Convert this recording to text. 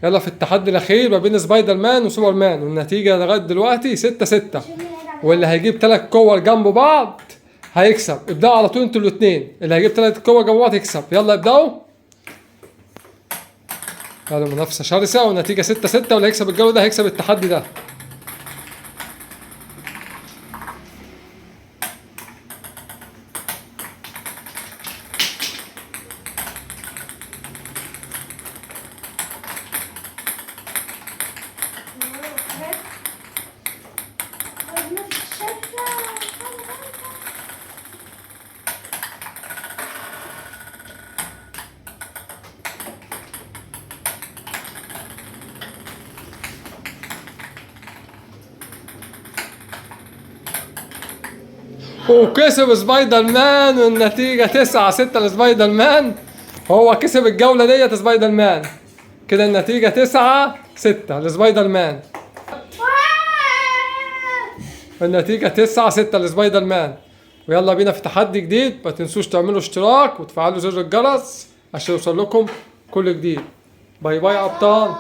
يلا في التحدي الاخير ما بين سبايدر مان وسوبر مان، والنتيجه لغايه دلوقتي 6-6. واللي هيجيب 3 كور جنب بعض هيكسب. ابداوا على طول انتوا الاثنين، اللي هيجيب 3 كور جنب بعض يكسب. يلا ابداوا. يلا منافسه شرسه والنتيجه 6-6، واللي هيكسب الجو ده هيكسب التحدي ده. وكسب سبايدر مان، والنتيجة 9-6 لسبايدر مان. هو كسب الجولة ديت سبايدر مان. كده النتيجة 9-6 لسبايدر مان. النتيجة 9-6 لسبايدر مان. ويلا بينا في تحدي جديد. ما تنسوش تعملوا اشتراك وتفعلوا زر الجرس عشان يوصل لكم كل جديد. باي باي يا أبطال.